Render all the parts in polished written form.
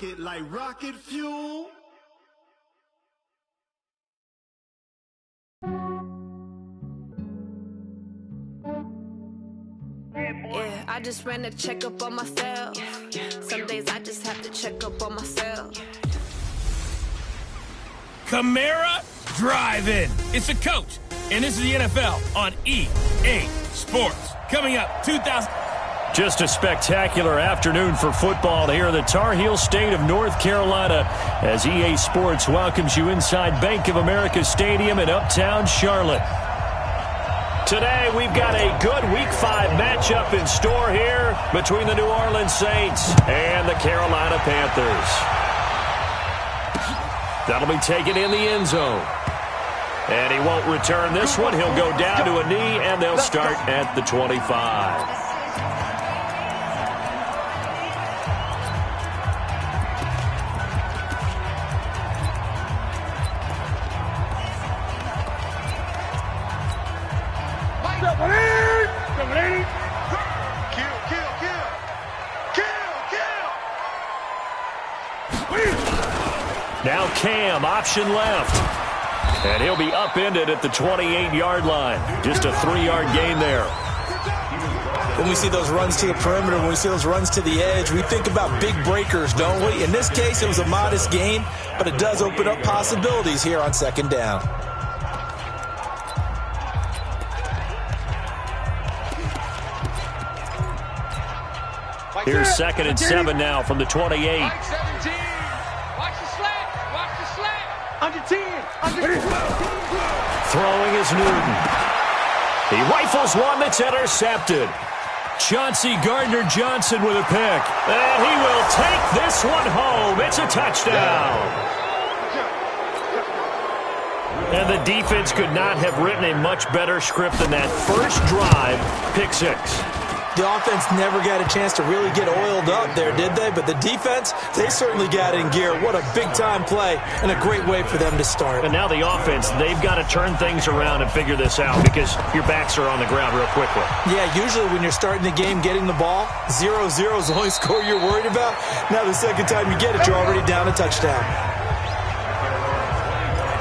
rocket like rocket fuel. Yeah, I just ran a checkup on myself. Some days I just have to check up on myself. Camara Drive-In. It's a coach, and this is the NFL on EA Sports. Coming up, 2000. Just a spectacular afternoon for football here in the Tar Heel state of North Carolina as EA Sports welcomes you inside Bank of America Stadium in uptown Charlotte. Today, we've got a good Week 5 matchup in store here between the New Orleans Saints and the Carolina Panthers. That'll be taken in the end zone. And he won't return this one. He'll go down to a knee, and they'll start at the 25. Now Cam, option left. And he'll be upended at the 28-yard line. Just a 3-yard gain there. When we see those runs to the perimeter, when we see those runs to the edge, we think about big breakers, don't we? In this case, it was a modest gain, but it does open up possibilities here on second down. Here's 2nd and 7 now from the 28. Throwing is Newton. He rifles one that's intercepted. Chauncey Gardner-Johnson with a pick. And he will take this one home. It's a touchdown. And the defense could not have written a much better script than that first drive, pick 6. The offense never got a chance to really get oiled up there, did they? But the defense, they certainly got in gear. What a big-time play and a great way for them to start. And now the offense, they've got to turn things around and figure this out because your backs are on the ground real quickly. Yeah, usually when you're starting the game, getting the ball, 0-0 is the only score you're worried about. Now the second time you get it, you're already down a touchdown.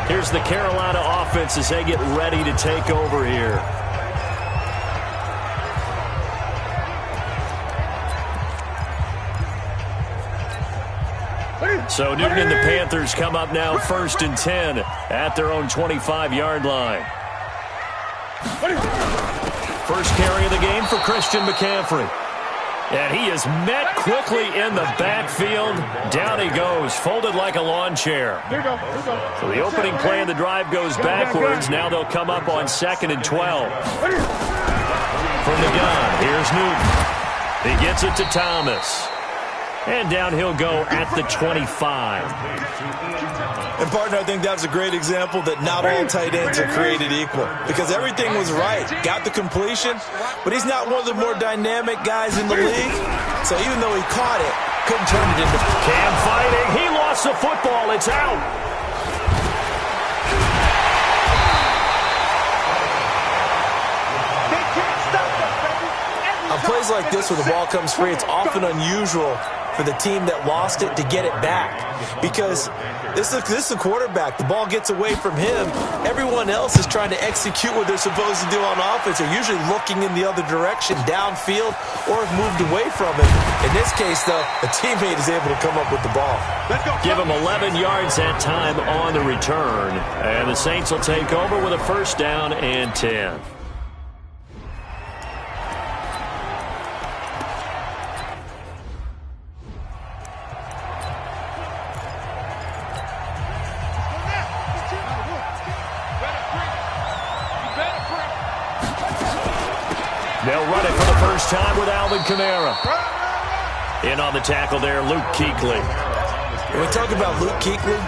Here's the Carolina offense as they get ready to take over here. So Newton and the Panthers come up now 1st and 10 at their own 25-yard line. First carry of the game for Christian McCaffrey. And he is met quickly in the backfield. Down he goes, folded like a lawn chair. So the opening play of the drive goes backwards. Now they'll come up on 2nd and 12. From the gun, here's Newton. He gets it to Thomas. And down he'll go at the 25. And, partner, I think that was a great example that not all tight ends are created equal because everything was right. Got the completion, but he's not one of the more dynamic guys in the league. So even though he caught it, couldn't turn it into... Cam fighting. He lost the football. It's out. On plays like this where the ball comes free, it's often unusual for the team that lost it to get it back because this is a quarterback. The ball gets away from him. Everyone else is trying to execute what they're supposed to do on offense. They're usually looking in the other direction, downfield, or have moved away from it. In this case, though, the teammate is able to come up with the ball. Give him 11 yards that time on the return. And the Saints will take over with a 1st down and 10. They'll run it for the first time with Alvin Kamara. In on the tackle there, Luke Kuechly. When we talk about Luke Kuechly,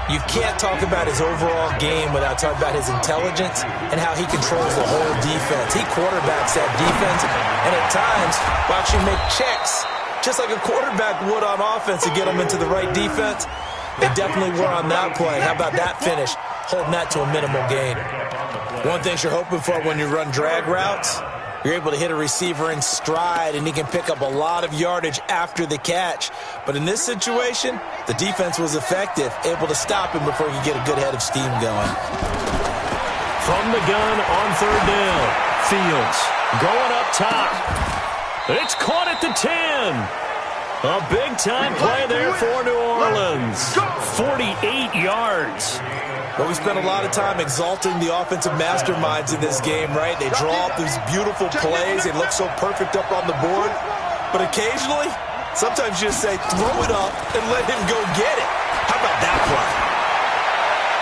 you can't talk about his overall game without talking about his intelligence and how he controls the whole defense. He quarterbacks that defense, and at times will actually make checks, just like a quarterback would on offense to get them into the right defense. They definitely were on that play. How about that finish? Holding that to a minimal gain. One thing you're hoping for when you run drag routes, You're able to hit a receiver in stride, and he can pick up a lot of yardage after the catch. But in this situation, the defense was effective, able to stop him before he could get a good head of steam going. From the gun on third down, Fields going up top. It's caught at the 10. A big-time play there for New Orleans. 48 yards. But we spent a lot of time exalting the offensive masterminds in this game, right? They draw up these beautiful plays. They look so perfect up on the board. But occasionally, sometimes you just say, throw it up and let him go get it. How about that play?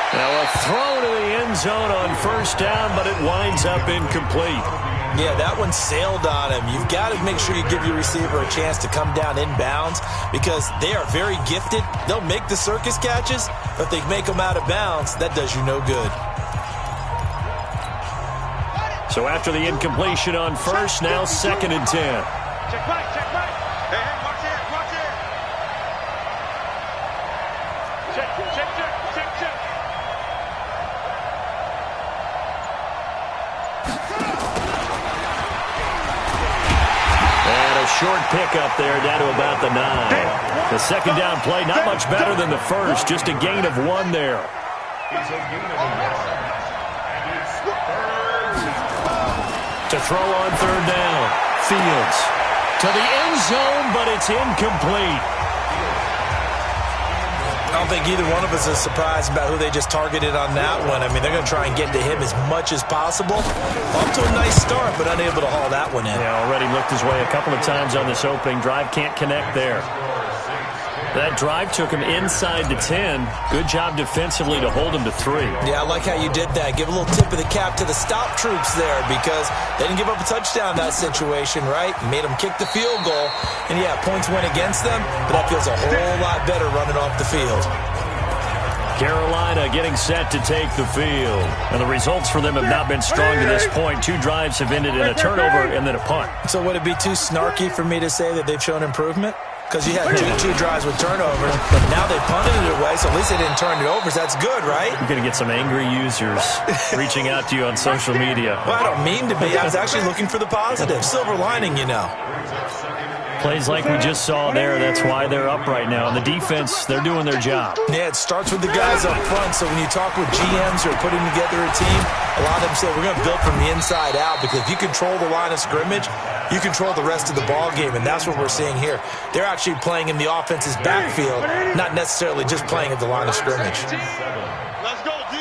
Now a throw to the end zone on first down, but it winds up incomplete. Yeah, that one sailed on him. You've got to make sure you give your receiver a chance to come down inbounds because they are very gifted. They'll make the circus catches, but if they make them out of bounds, that does you no good. So after the incompletion on first, now 2nd and 10. Check back, check back. Hey, watch it, watch it. Check, check, check, check, check. Short pickup there down to about the 9. The second down play, not much better than the first, just a gain of 1 there. To throw on third down, Fields to the end zone, but it's incomplete. I don't think either one of us is surprised about who they just targeted on that one. I mean, they're going to try and get to him as much as possible. Off to a nice start, but unable to haul that one in. Yeah, already looked his way a couple of times on this opening drive. Can't connect there. That drive took him inside the 10. Good job defensively to hold him to 3. Yeah, I like how you did that. Give a little tip of the cap to the stop troops there because they didn't give up a touchdown in that situation, right? Made them kick the field goal. And, yeah, points went against them, but that feels a whole lot better running off the field. Carolina getting set to take the field. And the results for them have not been strong to this point. 2 drives have ended in a turnover and then a punt. So would it be too snarky for me to say that they've shown improvement? Because you had two drives with turnovers, but now they punted it away, so at least they didn't turn it over. So that's good, right? You're going to get some angry users reaching out to you on social media. Well, I don't mean to be. I was actually looking for the positive. Silver lining, you know. Plays like we just saw there, that's why they're up right now. And the defense, they're doing their job. Yeah, it starts with the guys up front. So when you talk with GMs who are putting together a team, a lot of them say we're going to build from the inside out because if you control the line of scrimmage, you control the rest of the ball game, and that's what we're seeing here. They're actually playing in the offense's backfield, not necessarily just playing at the line of scrimmage. Let's go, D.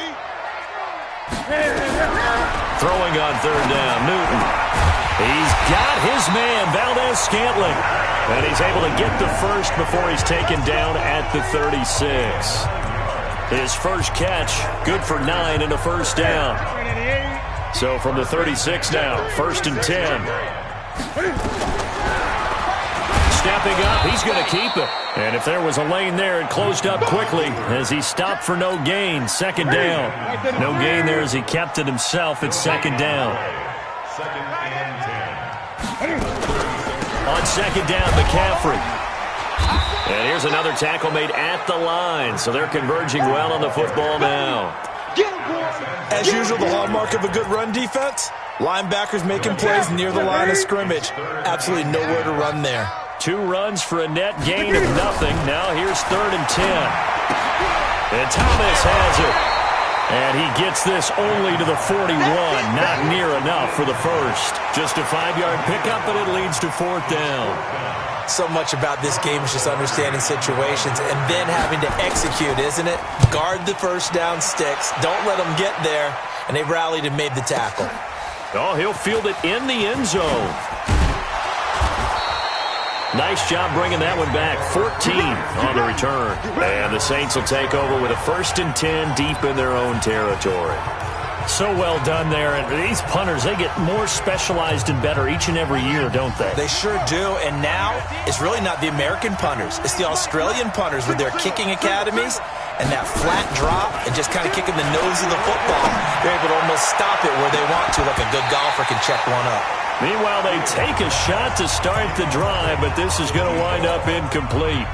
Throwing on third down, Newton. He's got his man, Valdez-Scantling, and he's able to get the first before he's taken down at the 36. His first catch, good for 9 and a first down. So from the 36 now, 1st and 10. Stepping up, he's going to keep it. And if there was a lane there, it closed up quickly as he stopped for no gain. 2nd down. No gain there as he kept it himself at 2nd down. On 2nd down, McCaffrey. And here's another tackle made at the line. So they're converging well on the football now. As usual, the hallmark of a good run defense, linebackers making plays near the line of scrimmage. Absolutely nowhere to run there. 2 runs for a net gain of nothing. Now here's 3rd and 10. And Thomas has it. And he gets this only to the 41. Not near enough for the first. Just a 5-yard pickup, but it leads to 4th down. So much about this game is just understanding situations and then having to execute, isn't it? Guard the first down sticks. Don't let them get there. And they rallied and made the tackle. Oh, he'll field it in the end zone. Nice job bringing that one back. 14 on the return. And the Saints will take over with a 1st and 10 deep in their own territory. So well done there. And these punters, they get more specialized and better each and every year, don't they? They sure do. And now it's really not the American punters. It's the Australian punters with their kicking academies and that flat drop and just kind of kicking the nose of the football. They're able to almost stop it where they want to, like a good golfer can check one up. Meanwhile, they take a shot to start the drive, but this is going to wind up incomplete.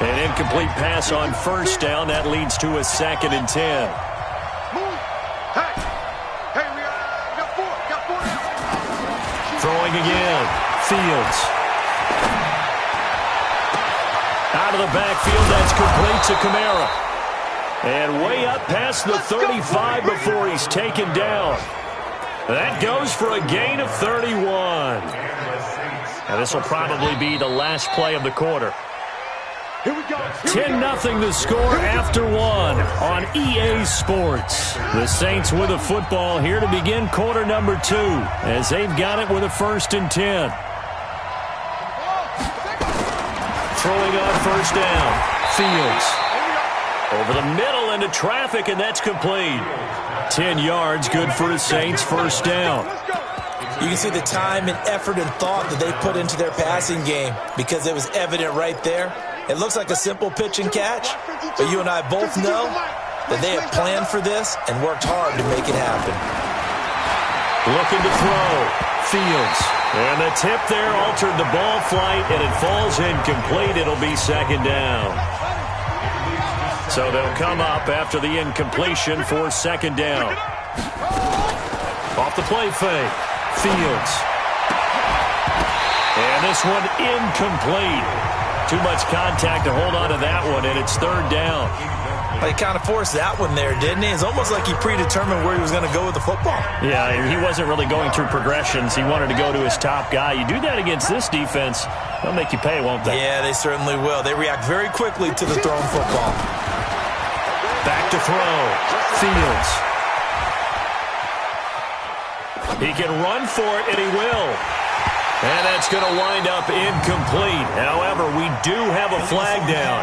An incomplete pass on first down. That leads to a 2nd and 10. Throwing again. Fields. Out of the backfield, that's complete to Kamara. And way up past the 35 before he's taken down. That goes for a gain of 31. And this will probably be the last play of the quarter. 10-0 the score after one on EA Sports. The Saints with a football here to begin quarter number 2 as they've got it with a 1st and 10. Throwing on 1st down. Fields. Over the middle into traffic, and that's complete. 10 yards, good for the Saints, 1st down. You can see the time and effort and thought that they put into their passing game because it was evident right there. It looks like a simple pitch and catch, but you and I both know that they have planned for this and worked hard to make it happen. Looking to throw. Fields. And the tip there altered the ball flight, and it falls incomplete. It'll be 2nd down. So they'll come up after the incompletion for 2nd down. Off the play fake. Fields. And this one incomplete. Too much contact to hold on to that one, and it's 3rd down. He kind of forced that one there, didn't he? It's almost like he predetermined where he was going to go with the football. Yeah, he wasn't really going through progressions. He wanted to go to his top guy. You do that against this defense, they'll make you pay, won't they? Yeah, they certainly will. They react very quickly to the thrown football. Back to throw. Fields. He can run for it, and he will. And that's going to wind up incomplete. However, we do have a flag down.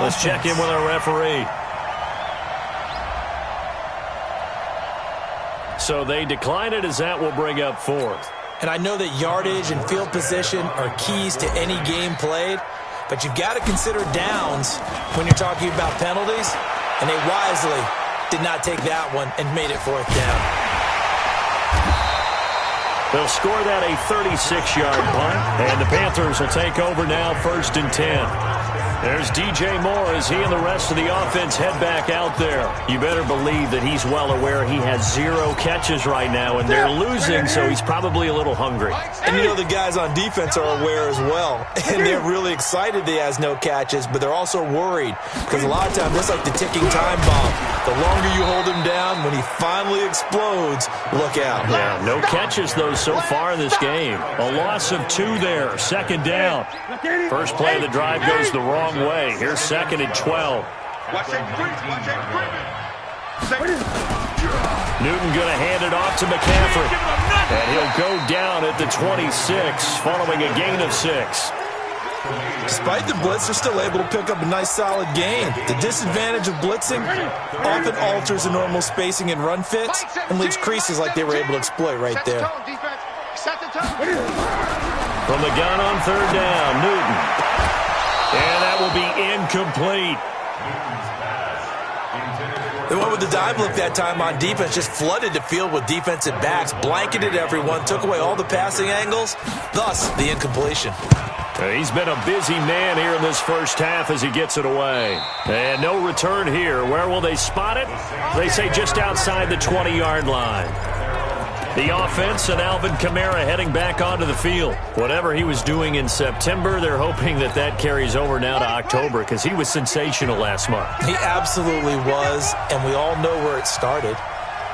Let's check in with our referee. So they decline it as that will bring up 4th. And I know that yardage and field position are keys to any game played, but you've got to consider downs when you're talking about penalties, and they wisely did not take that one and made it 4th down. They'll score that a 36-yard punt, and the Panthers will take over now 1st and 10. There's DJ Moore as he and the rest of the offense head back out there. You better believe that he's well aware he has 0 catches right now, and they're losing, so he's probably a little hungry. And you know the guys on defense are aware as well, and they're really excited that he has no catches, but they're also worried because a lot of times it's like the ticking time bomb. The longer you hold him down, when he finally explodes, look out. Yeah, no catches, though, so far in this game. A loss of 2 there, 2nd down. First play of the drive goes the wrong way. Here's 2nd and 12. Newton going to hand it off to McCaffrey. And he'll go down at the 26, following a gain of 6. Despite the blitz, they're still able to pick up a nice, solid gain. The disadvantage of blitzing often alters the normal spacing and run fits and leaves creases like they were able to exploit right there. From the gun on 3rd down, Newton. And that will be incomplete. They went with the dive look that time on defense, just flooded the field with defensive backs, blanketed everyone, took away all the passing angles, thus the incompletion. He's been a busy man here in this first half as he gets it away. And no return here. Where will they spot it? They say just outside the 20-yard line. The offense and Alvin Kamara heading back onto the field. Whatever he was doing in September, they're hoping that that carries over now to October because he was sensational last month. He absolutely was, and we all know where it started.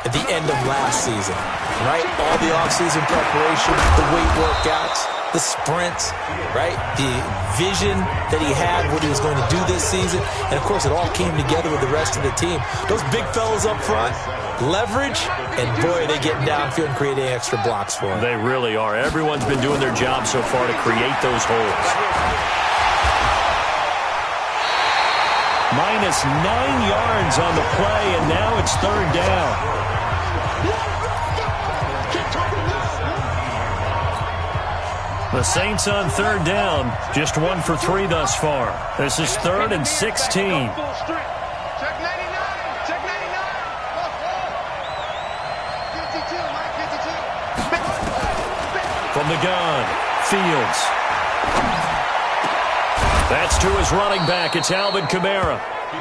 At the end of last season, right? All the offseason preparation, the weight workouts, the sprints, right? The vision that he had, what he was going to do this season. And, of course, it all came together with the rest of the team. Those big fellas up front, leverage, and, boy, they get downfield and creating extra blocks for him. They really are. Everyone's been doing their job so far to create those holes. Minus 9 yards on the play, and now it's 3rd down. The Saints on 3rd down, just 1 for 3 thus far. This is 3rd and 16. From the gun, Fields. That's to his running back. It's Alvin Kamara.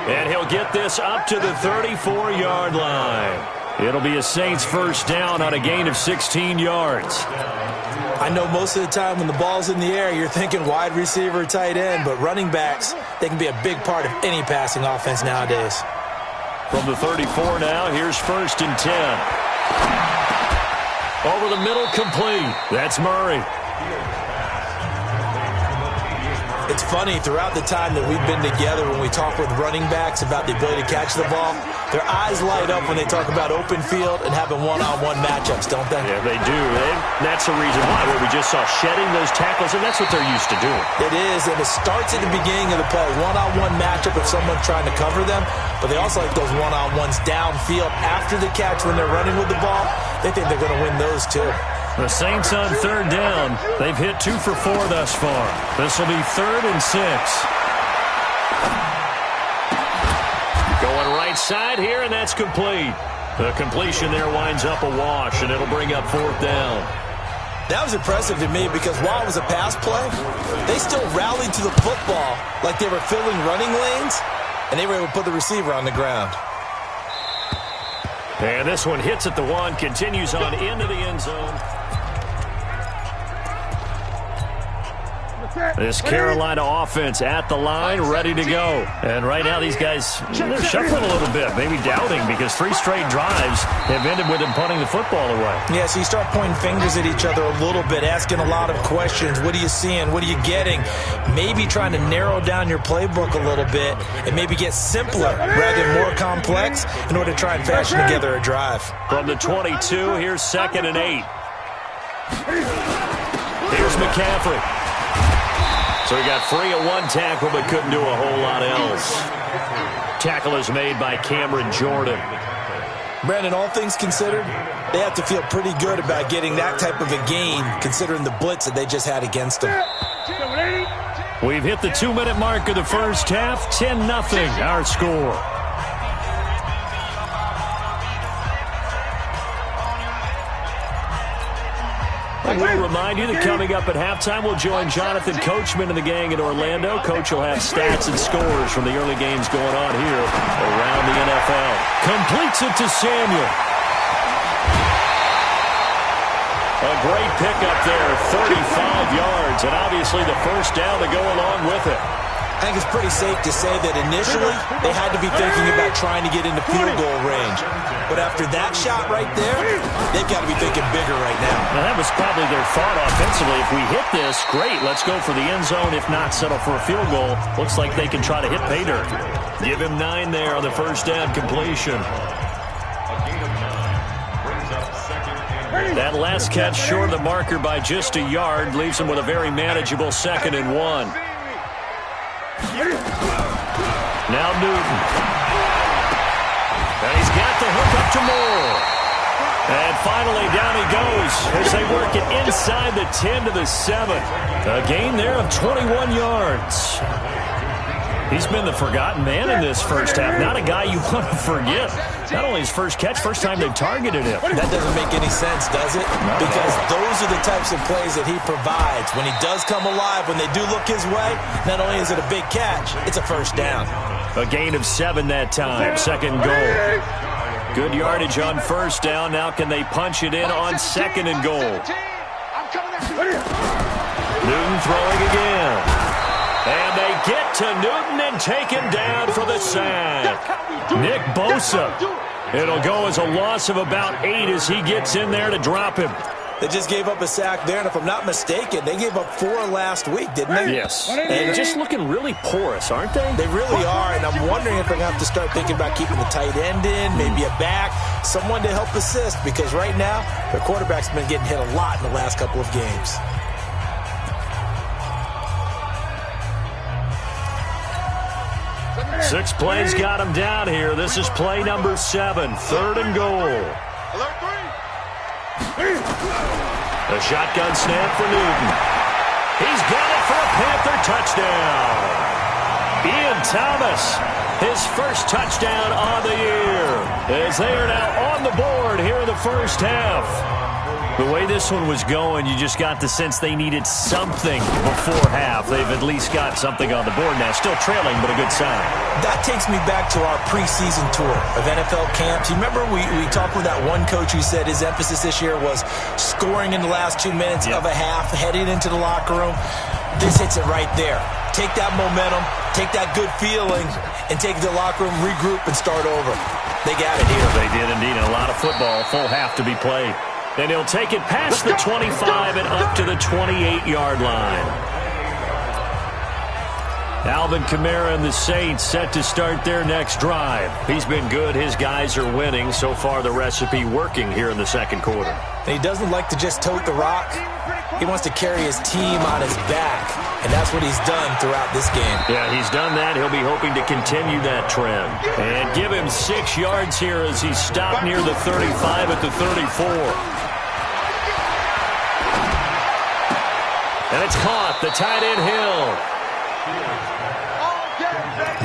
And he'll get this up to the 34-yard line. It'll be a Saints first down on a gain of 16 yards. I know most of the time when the ball's in the air, you're thinking wide receiver, tight end, but running backs, they can be a big part of any passing offense nowadays. From the 34 now, here's 1st and 10. Over the middle, complete. That's Murray. It's funny, throughout the time that we've been together, when we talk with running backs about the ability to catch the ball, their eyes light up when they talk about open field and having one-on-one matchups, don't they? Yeah, they do. That's the reason why, where we just saw shedding those tackles, and that's what they're used to doing. It is, and it starts at the beginning of the play. One-on-one matchup if someone's trying to cover them, but they also like those one-on-ones downfield after the catch when they're running with the ball. They think they're going to win those, too. The Saints on 3rd down. They've hit 2 for 4 thus far. This will be 3rd and 6. Going right side here, and that's complete. The completion there winds up a wash, and it'll bring up 4th down. That was impressive to me because while it was a pass play, they still rallied to the football like they were filling running lanes, and they were able to put the receiver on the ground. And this one hits at the 1, continues on into the end zone. This Carolina offense at the line, ready to go. And right now these guys, they're shuffling a little bit, maybe doubting, because 3 straight drives have ended with them punting the football away. Yeah, so you start pointing fingers at each other a little bit, asking a lot of questions. What are you seeing? What are you getting? Maybe trying to narrow down your playbook a little bit and maybe get simpler rather than more complex in order to try and fashion together a drive. From the 22, here's 2nd and 8. Here's McCaffrey. So he got free of 1 tackle, but couldn't do a whole lot else. Tackle is made by Cameron Jordan. Brandon, all things considered, they have to feel pretty good about getting that type of a gain, considering the blitz that they just had against them. We've hit the 2-minute mark of the first half. 10-0, our score. And we'll remind you that coming up at halftime, we'll join Jonathan Coachman and the gang in Orlando. Coach will have stats and scores from the early games going on here around the NFL. Completes it to Samuel. A great pickup there, 35 yards, and obviously the first down to go along with it. I think it's pretty safe to say that initially they had to be thinking about trying to get into field goal range. But after that shot right there, they've got to be thinking bigger right now. Now that was probably their thought offensively. If we hit this, great, let's go for the end zone. If not, settle for a field goal. Looks like they can try to hit pay dirt. Give him 9 there on the first down completion. That last catch short of the marker by just a yard leaves him with a very manageable 2nd and 1. Now Newton. And he's got the hook up to Moore. And finally down he goes as they work it inside the 10 to the 7. A gain there of 21 yards. He's been the forgotten man in this first half. Not a guy you want to forget. Not only his first catch, first time they've targeted him. That doesn't make any sense, does it? Because those are the types of plays that he provides. When he does come alive, when they do look his way, not only is it a big catch, it's a first down. A gain of 7 that time, 2nd goal. Good yardage on first down. Now can they punch it in on 2nd and goal? Newton throwing again. And they get to Newton and take him down for the sack. Nick Bosa. It'll go as a loss of about 8 as he gets in there to drop him. They just gave up a sack there, and if I'm not mistaken, they gave up 4 last week, didn't they? Yes. And just looking really porous, aren't they? They really are, and I'm wondering if they're going to have to start thinking about keeping the tight end in, maybe a back, someone to help assist, because right now, their quarterback's been getting hit a lot in the last couple of games. Six plays got him down here. This is play number 7, 3rd and goal. A shotgun snap for Newton. He's got it for a Panther touchdown. Ian Thomas, his first touchdown on the year, as they are now on the board here in the first half. The way this one was going, you just got the sense they needed something before half. They've at least got something on the board now. Still trailing, but a good sign. That takes me back to our preseason tour of NFL camps. You remember we talked with that one coach who said his emphasis this year was scoring in the last 2 minutes of a half, heading into the locker room. This hits it right there. Take that momentum, take that good feeling, and take it to the locker room, regroup, and start over. They got it here. They did indeed. And a lot of football, full half to be played. And he'll take it past the 25 and up to the 28-yard line. Alvin Kamara and the Saints set to start their next drive. He's been good. His guys are winning. So far, the recipe working here in the second quarter. And he doesn't like to just tote the rock. He wants to carry his team on his back, and that's what he's done throughout this game. Yeah, he's done that. He'll be hoping to continue that trend. And give him 6 yards here as he's stopped near the 35 at the 34. And it's caught. The tight end Hill.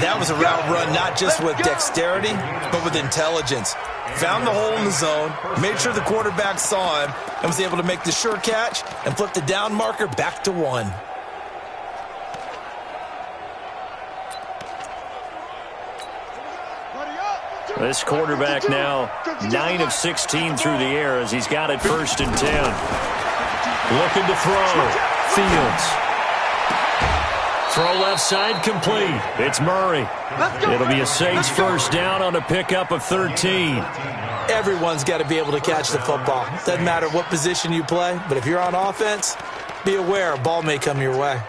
That was a route run not just with dexterity, but with intelligence. Found the hole in the zone, made sure the quarterback saw him, and was able to make the sure catch and flip the down marker back to 1. This quarterback now 9 of 16 through the air as he's got it 1st and 10. Looking to throw. Fields. Throw left side complete. It's Murray. It'll be a Saints first down on a pickup of 13. Everyone's got to be able to catch the football. Doesn't matter what position you play, but if you're on offense, be aware a ball may come your way.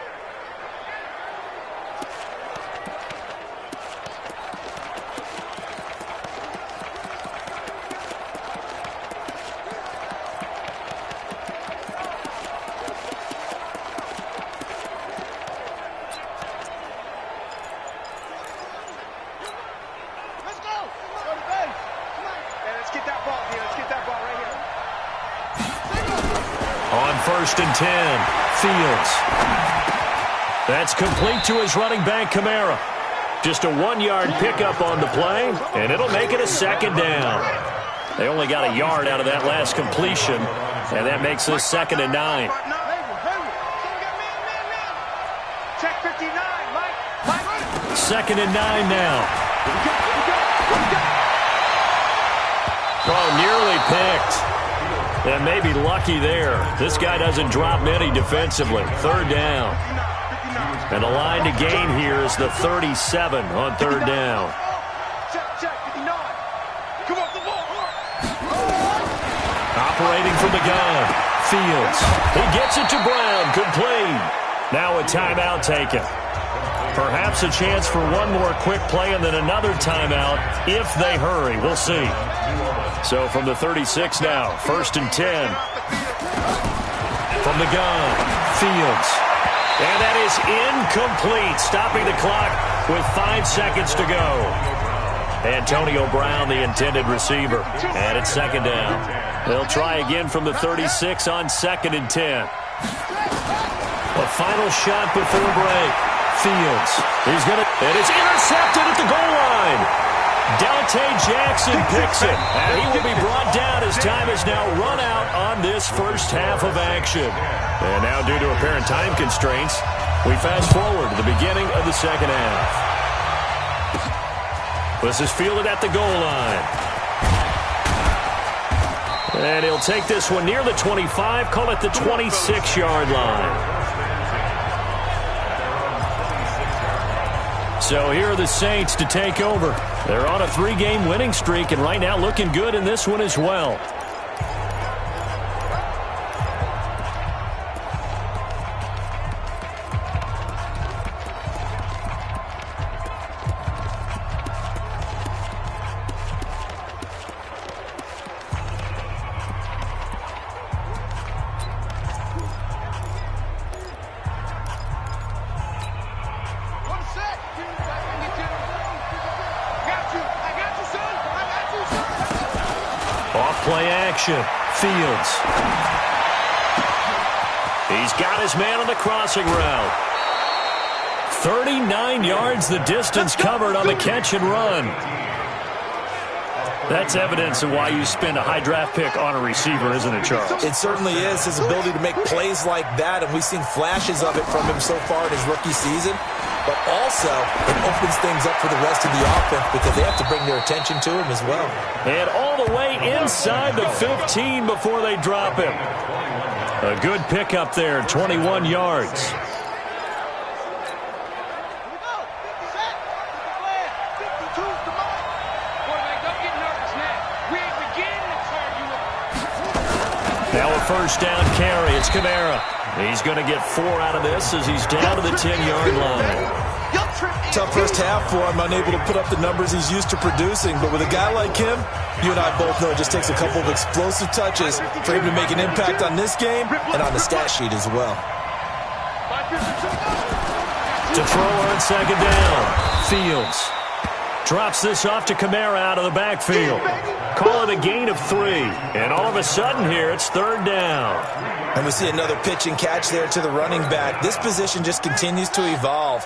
First and 10. Fields. That's complete to his running back, Kamara. Just a 1-yard pickup on the play, and it'll make it a 2nd down. They only got a yard out of that last completion, and that makes this 2nd and 9. Check 59, Mike. 2nd and 9 now. Oh, nearly picked. And maybe lucky there. This guy doesn't drop many defensively. 3rd down. And the line to gain here is the 37 on 3rd down. Check, 59. Come on, the ball. Operating from the gun. Fields. He gets it to Brown. Complete. Now a timeout taken. Perhaps a chance for one more quick play and then another timeout if they hurry. We'll see. So from the 36 now, 1st and 10. From the gun, Fields. And that is incomplete, stopping the clock with 5 seconds to go. Antonio Brown, the intended receiver. And it's 2nd down. They'll try again from the 36 on 2nd and 10. A final shot before break. Fields. He's going to, and it's intercepted at the goal line. Dante Jackson picks it, and he will be brought down as time is now run out on this first half of action. And now, due to apparent time constraints, we fast forward to the beginning of the second half. This is fielded at the goal line. And he'll take this one near the 25, call it the 26-yard line. So here are the Saints to take over. They're on a 3-game winning streak, and right now looking good in this one as well. Play action. Fields. He's got his man on the crossing route. 39 yards the distance covered on the catch and run. That's evidence of why you spend a high draft pick on a receiver, isn't it, Charles? It certainly is. His ability to make plays like that, and we've seen flashes of it from him so far in his rookie season. But also, it opens things up for the rest of the offense because they have to bring their attention to him as well. And all the way inside the 15 before they drop him. A good pickup there, 21 yards. Now a first down carry. It's Kamara. He's going to get 4 out of this as he's down to the 10-yard line. Tough first half for him, unable to put up the numbers he's used to producing. But with a guy like him, you and I both know it just takes a couple of explosive touches for him to make an impact on this game and on the stat sheet as well. To throw on second down. Fields drops this off to Kamara out of the backfield. Call it a gain of 3. And all of a sudden here, it's third down. And we see another pitch and catch there to the running back. This position just continues to evolve.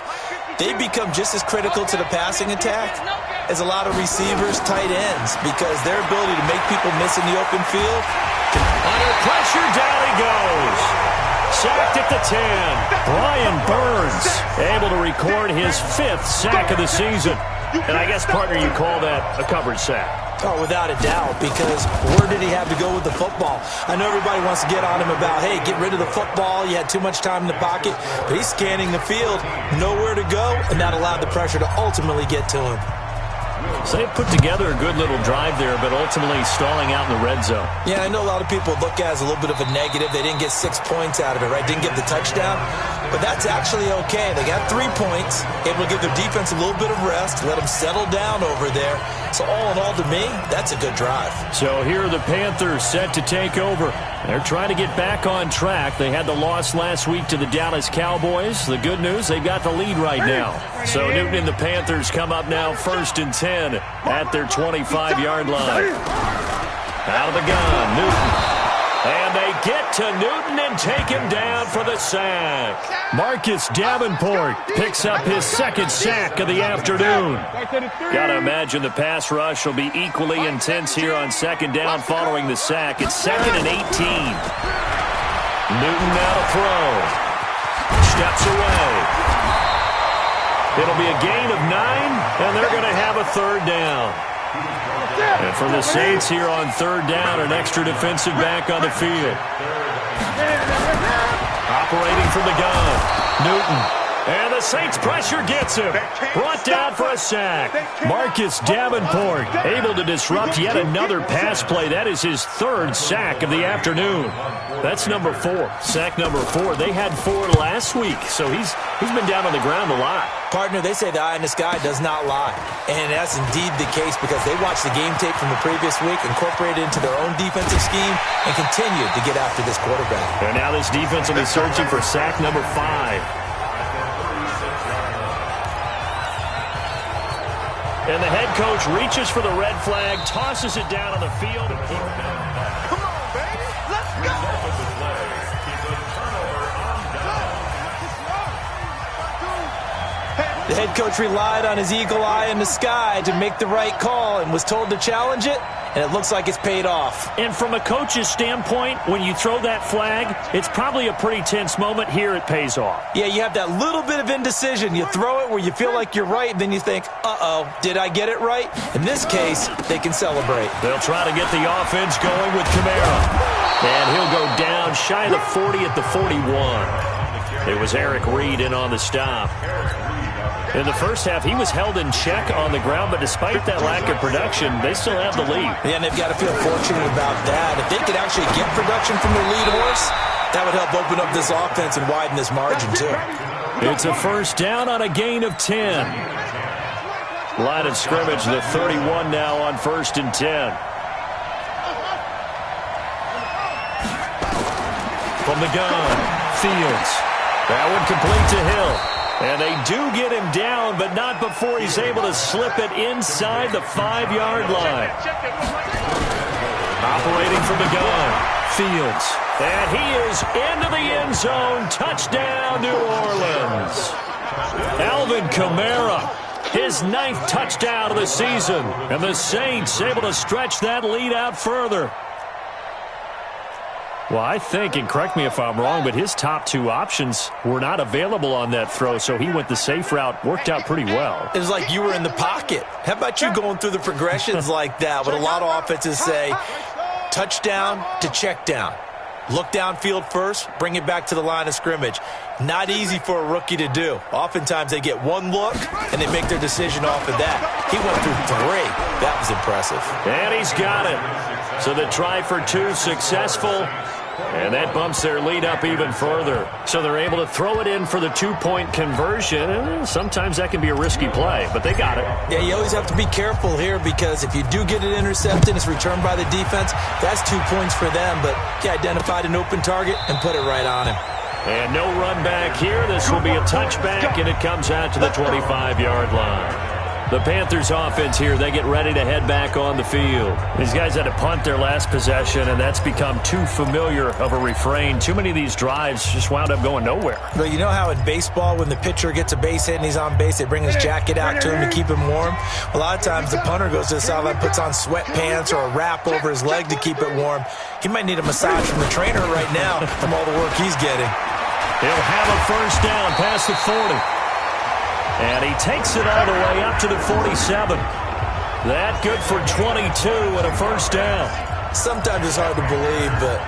They become just as critical to the passing attack as a lot of receivers, tight ends, because their ability to make people miss in the open field. Under pressure, down he goes. Sacked at the 10. Brian Burns able to record his 5th sack of the season. And I guess, partner, you call that a coverage sack. Oh, without a doubt, because where did he have to go with the football? I know everybody wants to get on him about, hey, get rid of the football. You had too much time in the pocket. But he's scanning the field, nowhere to go, and that allowed the pressure to ultimately get to him. So they put together a good little drive there, but ultimately stalling out in the red zone. Yeah, I know a lot of people look at it as a little bit of a negative. They didn't get 6 points out of it, right? Didn't get the touchdown. But that's actually okay. They got 3 points, able to give their defense a little bit of rest, let them settle down over there. So all in all, to me, that's a good drive. So here are the Panthers set to take over. They're trying to get back on track. They had the loss last week to the Dallas Cowboys. The good news, they've got the lead right now. So Newton and the Panthers come up now 1st and 10 at their 25-yard line. Out of the gun, Newton. And they get to Newton and take him down for the sack. Marcus Davenport picks up his 2nd sack of the afternoon. Got to imagine the pass rush will be equally intense here on 2nd down following the sack. It's 2nd and 18. Newton now to throw. Steps away. It'll be a gain of 9, and they're going to have a 3rd down. And for the Saints here on 3rd down, an extra defensive back on the field. Operating from the gun, Newton. And the Saints pressure gets him. Brought down for a sack. Marcus Davenport able to disrupt yet another pass play. That is his 3rd sack of the afternoon. That's number 4. Sack number 4. They had 4 last week, so he's been down on the ground a lot. Partner, they say the eye in the sky does not lie. And that's indeed the case because they watched the game tape from the previous week, incorporated it into their own defensive scheme, and continued to get after this quarterback. And now this defense will be searching for sack number 5. And the head coach reaches for the red flag, tosses it down on the field. And Come on, baby. Let's go. The head coach relied on his eagle eye in the sky to make the right call and was told to challenge it, and it looks like it's paid off. And from a coach's standpoint, when you throw that flag, it's probably a pretty tense moment. Here it pays off. Yeah, you have that little bit of indecision. You throw it where you feel like you're right, and then you think, uh-oh, did I get it right? In this case, they can celebrate. They'll try to get the offense going with Kamara. And he'll go down shy of the 40 at the 41. It was Eric Reed in on the stop. In the first half, he was held in check on the ground, but despite that lack of production, they still have the lead. Yeah, and they've got to feel fortunate about that. If they could actually get production from their lead horse, that would help open up this offense and widen this margin, too. It's a 1st down on a gain of 10. Line of scrimmage, the 31 now on 1st and 10. From the gun, Fields. That one complete to Hill. And they do get him down, but not before he's able to slip it inside the 5-yard line. Operating from the gun, Fields. And he is into the end zone. Touchdown, New Orleans. Alvin Kamara His 9th touchdown of the season. And the Saints able to stretch that lead out further. Well, I think, and correct me if I'm wrong, but his top 2 options were not available on that throw, so he went the safe route. Worked out pretty well. It was like you were in the pocket. How about you going through the progressions like that? What a lot of offenses say, touchdown to check down. Look downfield first, bring it back to the line of scrimmage. Not easy for a rookie to do. Oftentimes they get one look, and they make their decision off of that. He went through 3. That was impressive. And he's got it. So the try for 2 successful. And that bumps their lead up even further. So they're able to throw it in for the 2-point conversion. Sometimes that can be a risky play, but they got it. Yeah, you always have to be careful here because if you do get it intercepted, it's returned by the defense. That's 2 points for them, but he identified an open target and put it right on him. And no run back here. This will be a touchback, and it comes out to the 25-yard line. The Panthers offense here, they get ready to head back on the field. These guys had to punt their last possession, and that's become too familiar of a refrain. Too many of these drives just wound up going nowhere. But you know how in baseball, when the pitcher gets a base hit and he's on base, they bring his jacket out to him to keep him warm? A lot of times the punter goes to the sideline, puts on sweatpants or a wrap over his leg to keep it warm. He might need a massage from the trainer right now from all the work he's getting. He'll have a first down past the 40. And he takes it all the way up to the 47. That good for 22 and a first down. Sometimes it's hard to believe, but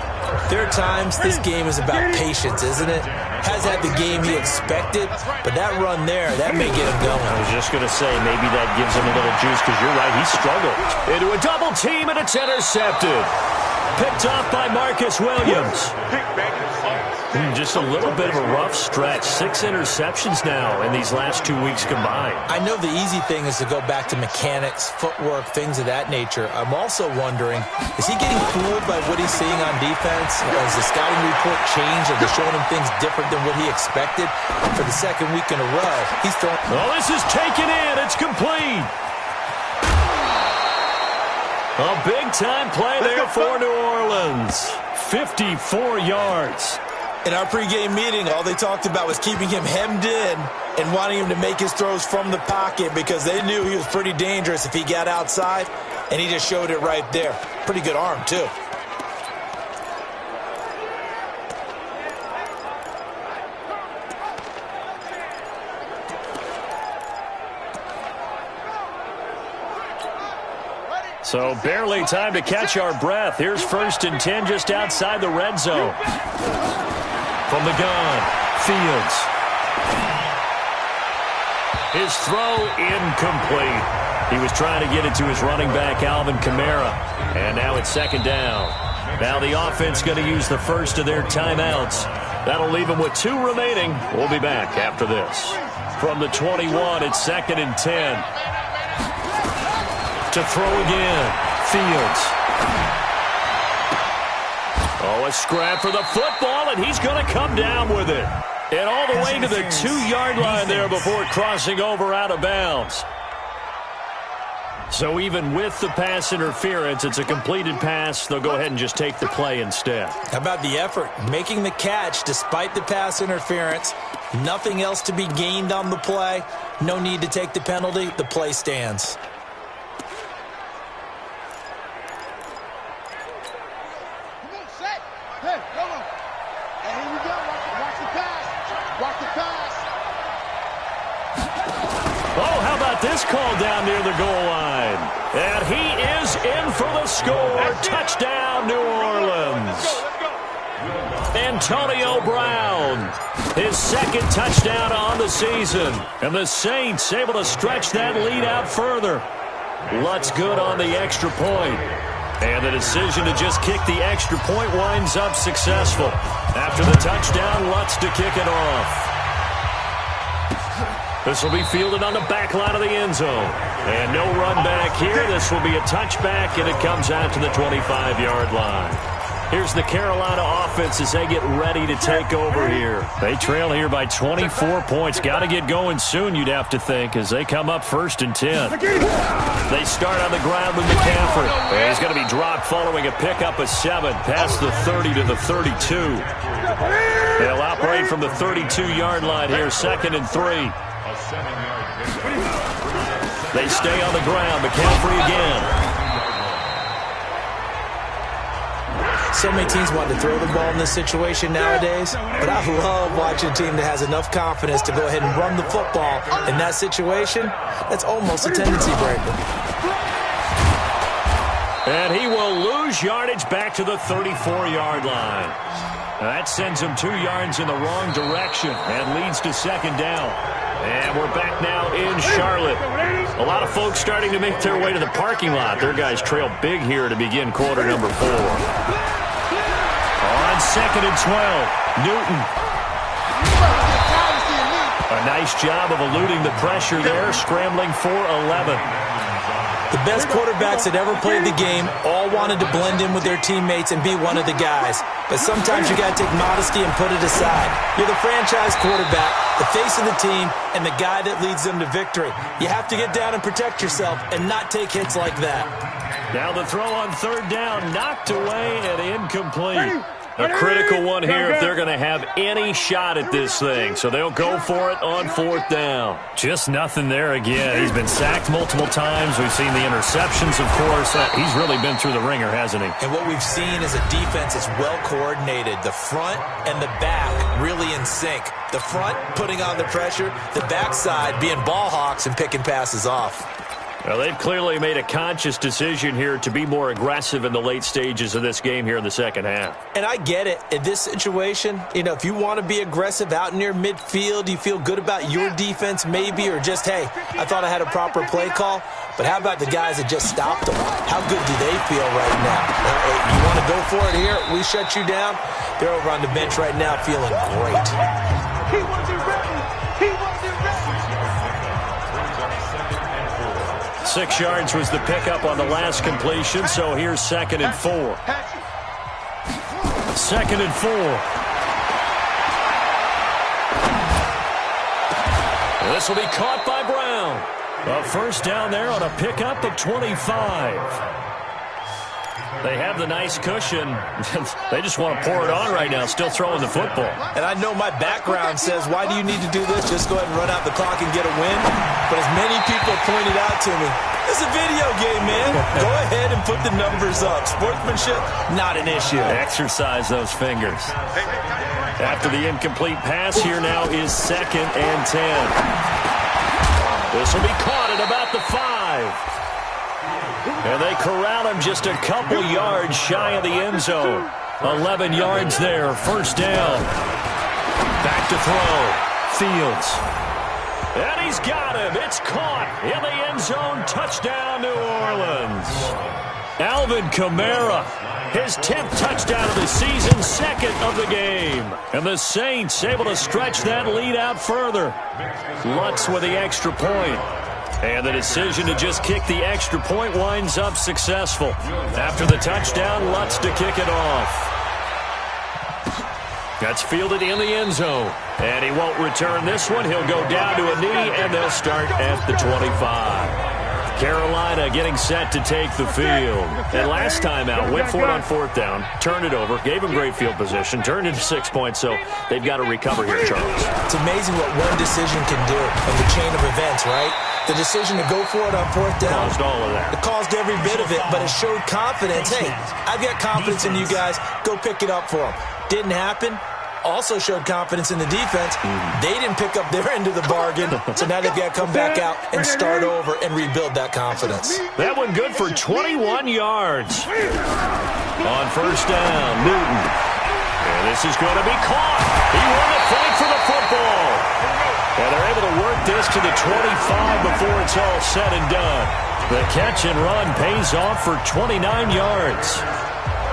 there are times this game is about patience, isn't it? Has had the game he expected, but that run there, that may get him going. I was just going to say, maybe that gives him a little juice because you're right, he struggled. Into a double team, and it's intercepted. Picked off by Marcus Williams. Just a little bit of a rough stretch. 6 interceptions now in these last 2 weeks combined. I know the easy thing is to go back to mechanics, footwork, things of that nature. I'm also wondering, is he getting fooled by what he's seeing on defense? Has the scouting report changed? Are they showing him things different than what he expected? For the 2nd week in a row, he's throwing... Oh, this is taken in. It's complete. A big-time play there for New Orleans. 54 yards. In our pregame meeting, all they talked about was keeping him hemmed in and wanting him to make his throws from the pocket because they knew he was pretty dangerous if he got outside, and he just showed it right there. Pretty good arm, too. So barely time to catch our breath. Here's 1st and 10 just outside the red zone. From the gun, Fields. His throw incomplete. He was trying to get it to his running back, Alvin Kamara. And now it's 2nd down. Now the offense going to use the first of their timeouts. That'll leave them with 2 remaining. We'll be back after this. From the 21, it's 2nd and 10. To throw again, Fields. Oh, a scrap for the football, and he's going to come down with it. And all the way to the 2-yard line there before crossing over out of bounds. So even with the pass interference, it's a completed pass. They'll go ahead and just take the play instead. How about the effort? Making the catch despite the pass interference. Nothing else to be gained on the play. No need to take the penalty. The play stands. Oh, how about this call down near the goal line? And he is in for the score. Touchdown, New Orleans. Antonio Brown, his 2nd touchdown on the season. And the Saints able to stretch that lead out further. Lutz good on the extra point. And the decision to just kick the extra point winds up successful. After the touchdown, Lutz to kick it off. This will be fielded on the back line of the end zone. And no run back here. This will be a touchback, and it comes out to the 25-yard line. Here's the Carolina offense as they get ready to take over here. They trail here by 24 points. Got to get going soon, you'd have to think, as they come up 1st and 10. They start on the ground with McCaffrey. And he's going to be dropped following a pickup of 7 past the 30 to the 32. They'll operate from the 32-yard line here, 2nd and 3. They stay on the ground. McCaffrey again. So many teams want to throw the ball in this situation nowadays, but I love watching a team that has enough confidence to go ahead and run the football in that situation. That's almost a tendency breaker. And he will lose yardage back to the 34-yard line. Now that sends him 2 yards in the wrong direction and leads to second down. And we're back now in Charlotte. A lot of folks starting to make their way to the parking lot. Their guys trail big here to begin quarter number 4. On second and 12, Newton. A nice job of eluding the pressure there, scrambling for 11. The best quarterbacks that ever played the game all wanted to blend in with their teammates and be one of the guys. But sometimes you got to take modesty and put it aside. You're the franchise quarterback, the face of the team, and the guy that leads them to victory. You have to get down and protect yourself and not take hits like that. Now the throw on third down, knocked away and incomplete. A critical one here if they're going to have any shot at this thing. So they'll go for it on fourth down. Just nothing there again. He's been sacked multiple times. We've seen the interceptions, of course. He's really been through the ringer, hasn't he? And what we've seen is a defense that's well coordinated. The front and the back really in sync. The front putting on the pressure. The backside being ball hawks and picking passes off. Well, they've clearly made a conscious decision here to be more aggressive in the late stages of this game here in the second half. And I get it. In this situation, if you want to be aggressive out near midfield, you feel good about your defense maybe, or just, hey, I thought I had a proper play call. But how about the guys that just stopped them? How good do they feel right now? You want to go for it here? We shut you down? They're over on the bench right now feeling great. He wasn't ready. He wasn't ready. 6 yards was the pickup on the last completion, so here's second and 4. Second and 4. This will be caught by Brown. A first down there on a pickup of 25. They have the nice cushion. They just want to pour it on right now, still throwing the football. And I know my background says, why do you need to do this? Just go ahead and run out the clock and get a win. But as many people pointed out to me, it's a video game, man. Go ahead and put the numbers up. Sportsmanship, not an issue. Exercise those fingers. After the incomplete pass, here now is second and 10. This will be caught at about the 5. And they corral him just a couple yards shy of the end zone. 11 yards there, first down. Back to throw. Fields. And he's got him. It's caught in the end zone. Touchdown, New Orleans. Alvin Kamara, his 10th touchdown of the season, second of the game. And the Saints able to stretch that lead out further. Lutz with the extra point. And the decision to just kick the extra point winds up successful. After the touchdown, Lutz to kick it off. That's fielded in the end zone. And he won't return this one. He'll go down to a knee, and they'll start at the 25. Carolina getting set to take the field. And last time out, went for it on fourth down, turned it over, gave him great field position, turned it to 6 points, so they've got to recover here, Charles. It's amazing what one decision can do in the chain of events, right? The decision to go for it on fourth down. Caused all of that. It caused every bit of it, but it showed confidence. Hey, I've got confidence in you guys. Go pick it up for them. Didn't happen. Also showed confidence in the defense. They didn't pick up their end of the bargain, so now they've got to come back out and start over and rebuild that confidence. That one good for 21 yards. On first down, Newton. And this is going to be caught. He won the fight for the football. And they're able to work this to the 25 before it's all said and done. The catch and run pays off for 29 yards.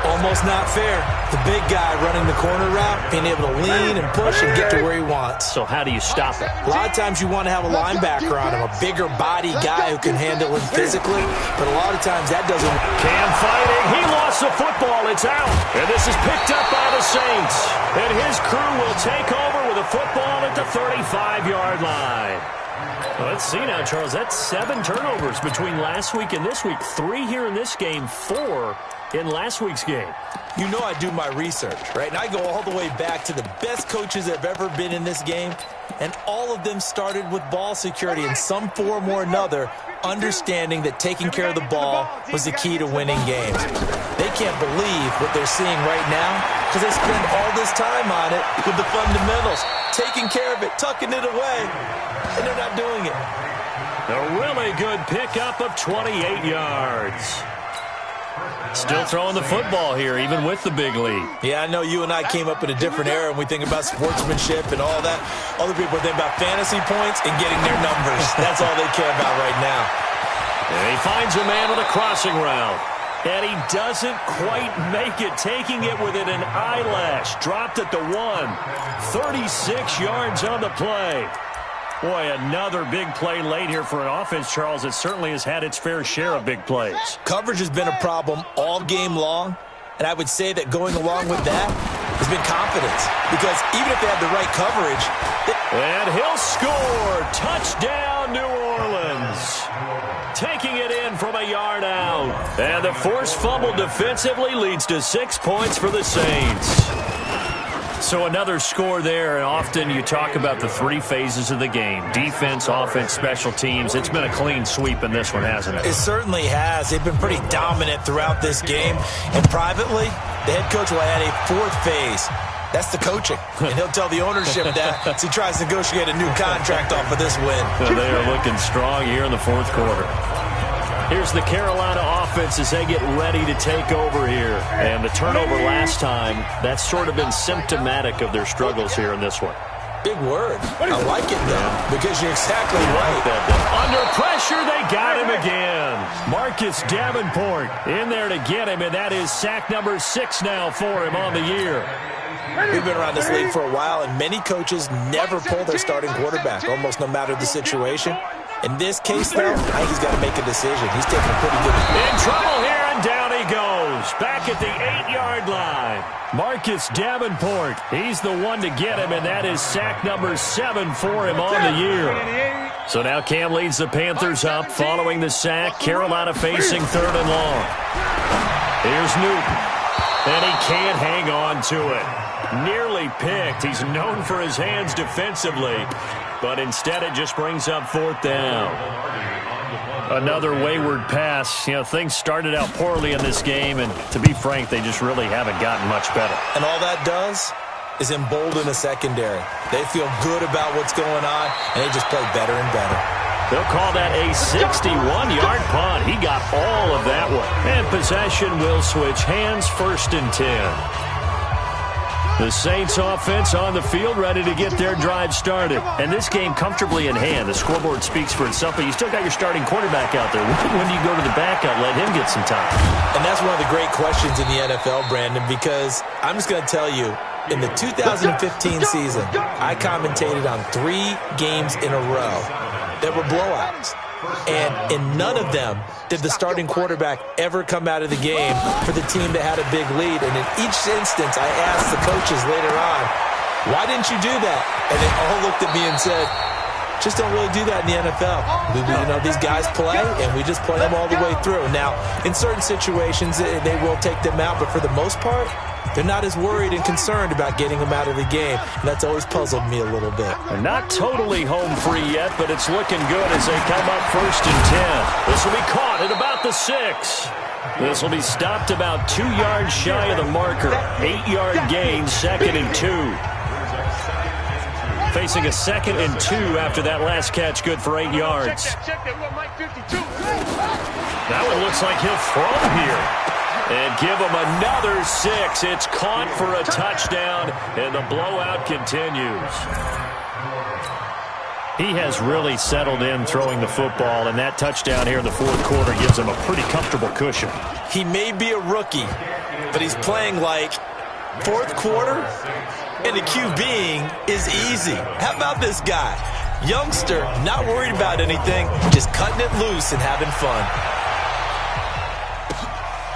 Almost not fair. The big guy running the corner route, being able to lean and push and get to where he wants. So how do you stop it? A lot of times you want to have a linebacker on him, a bigger body guy who can handle him physically, but a lot of times that doesn't work. Cam fighting. He lost the football. It's out. And this is picked up by the Saints. And his crew will take over with a football at the 35-yard line. Let's see now, Charles. That's 7 turnovers between last week and this week. 3 here in this game, 4 in last week's game. You know I do my research, right? And I go all the way back to the best coaches that have ever been in this game, and all of them started with ball security in some form or another, understanding that taking care of the ball was the key to winning games. They can't believe what they're seeing right now because they spend all this time on it with the fundamentals, taking care of it, tucking it away, and they're not doing it. A really good pickup of 28 yards. Still throwing the football here, even with the big lead. Yeah, I know you and I came up in a different era and we think about sportsmanship and all that. Other people think about fantasy points and getting their numbers. That's all they care about right now. And he finds a man with a crossing route. And he doesn't quite make it, taking it within an eyelash. Dropped at the 1. 36 yards on the play. Boy, another big play late here for an offense, Charles, that certainly has had its fair share of big plays. Coverage has been a problem all game long, and I would say that going along with that has been confidence. Because even if they have the right coverage... And he'll score! Touchdown, New Orleans! Taking it in from a yard out. And the forced fumble defensively leads to 6 points for the Saints. So another score there, and often you talk about the 3 phases of the game. Defense, offense, special teams. It's been a clean sweep in this one, hasn't it? It certainly has. They've been pretty dominant throughout this game. And privately, the head coach will add a 4th phase. That's the coaching. And he'll tell the ownership that as he tries to negotiate a new contract off of this win. They are looking strong here in the 4th quarter. Here's the Carolina offense as they get ready to take over here. And the turnover last time, that's sort of been symptomatic of their struggles here in this one. Big word. I like it, though, because you're exactly right. Under pressure, they got him again. Marcus Davenport in there to get him, and that is sack number 6 now for him on the year. We've been around this league for a while, and many coaches never pull their starting quarterback, almost no matter the situation. In this case, though, I think he's got to make a decision. He's taking a pretty good... In trouble here, and down he goes. Back at the 8-yard line. Marcus Davenport, he's the one to get him, and that is sack number 7 for him on the year. So now Cam leads the Panthers up following the sack. Carolina facing 3rd and long. Here's Newton, and he can't hang on to it. Nearly picked. He's known for his hands defensively, but instead it just brings up 4th down. Another wayward pass. You know, things started out poorly in this game, and to be frank, they just really haven't gotten much better. And all that does is embolden the secondary. They feel good about what's going on, and they just play better and better. They'll call that a 61-yard punt. He got all of that one. And possession will switch hands, 1st and 10. The Saints offense on the field, ready to get their drive started. And this game comfortably in hand. The scoreboard speaks for itself, but you still got your starting quarterback out there. When do you go to the backup, let him get some time? And that's one of the great questions in the NFL, Brandon, because I'm just going to tell you, in the 2015 season, I commentated on 3 games in a row that were blowouts. And in none of them did the starting quarterback ever come out of the game for the team that had a big lead. And in each instance, I asked the coaches later on, why didn't you do that? And they all looked at me and said, just don't really do that in the NFL. You know, these guys play, and we just play them all the way through. Now, in certain situations, they will take them out, but for the most part, they're not as worried and concerned about getting them out of the game. And that's always puzzled me a little bit. Not totally home free yet, but it's looking good as they come up 1st and 10. This will be caught at about the 6. This will be stopped about 2 yards shy of the marker. 8-yard gain, 2nd and 2. Facing a 2nd and 2 after that last catch, good for 8 yards. That one looks like he'll throw here. And give him another 6. It's caught for a touchdown, and the blowout continues. He has really settled in throwing the football, and that touchdown here in the 4th quarter gives him a pretty comfortable cushion. He may be a rookie, but he's playing like 4th quarter, and the QBing is easy. How about this guy? Youngster, not worried about anything, just cutting it loose and having fun.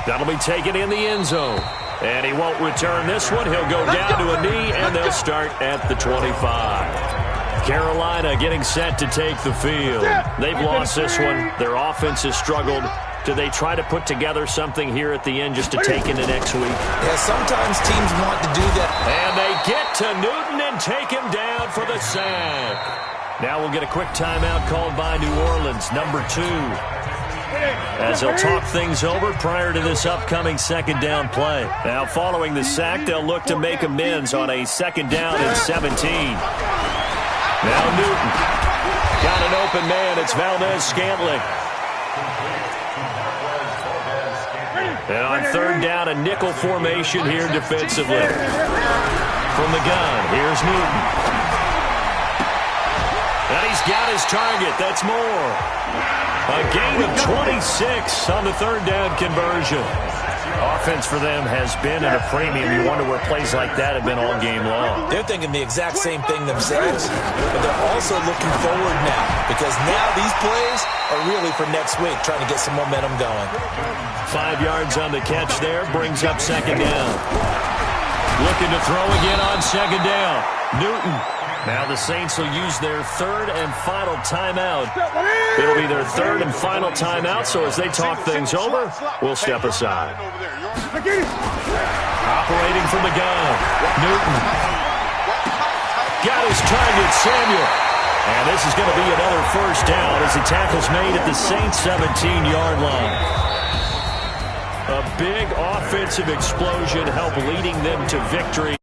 That'll be taken in the end zone. And he won't return this one. He'll go down to a knee, and they'll start at the 25. Carolina getting set to take the field. They've lost this one. Their offense has struggled. Do they try to put together something here at the end just to take into next week? Yeah, sometimes teams want to do that. And they get to Newton and take him down for the sack. Now we'll get a quick timeout called by New Orleans, number 2. As they'll talk things over prior to this upcoming second down play. Now following the sack, they'll look to make amends on a second down and 17. Now Newton. Got an open man. It's Valdez-Scantling. And on third down, a nickel formation here defensively. From the gun, here's Newton. And he's got his target. That's more. A gain of 26 on the third down conversion. Offense for them has been at a premium. You wonder where plays like that have been all game long. They're thinking the exact same thing themselves, but they're also looking forward now because now these plays are really for next week, trying to get some momentum going. 5 yards on the catch there, brings up second down. Looking to throw again on second down. Newton. Now the Saints will use their third and final timeout. It'll be their third and final timeout, so as they talk things over, we'll step aside. Operating from the gun, Newton. Got his target, Samuel. And this is going to be another first down as the tackle's made at the Saints' 17-yard line. A big offensive explosion helped leading them to victory.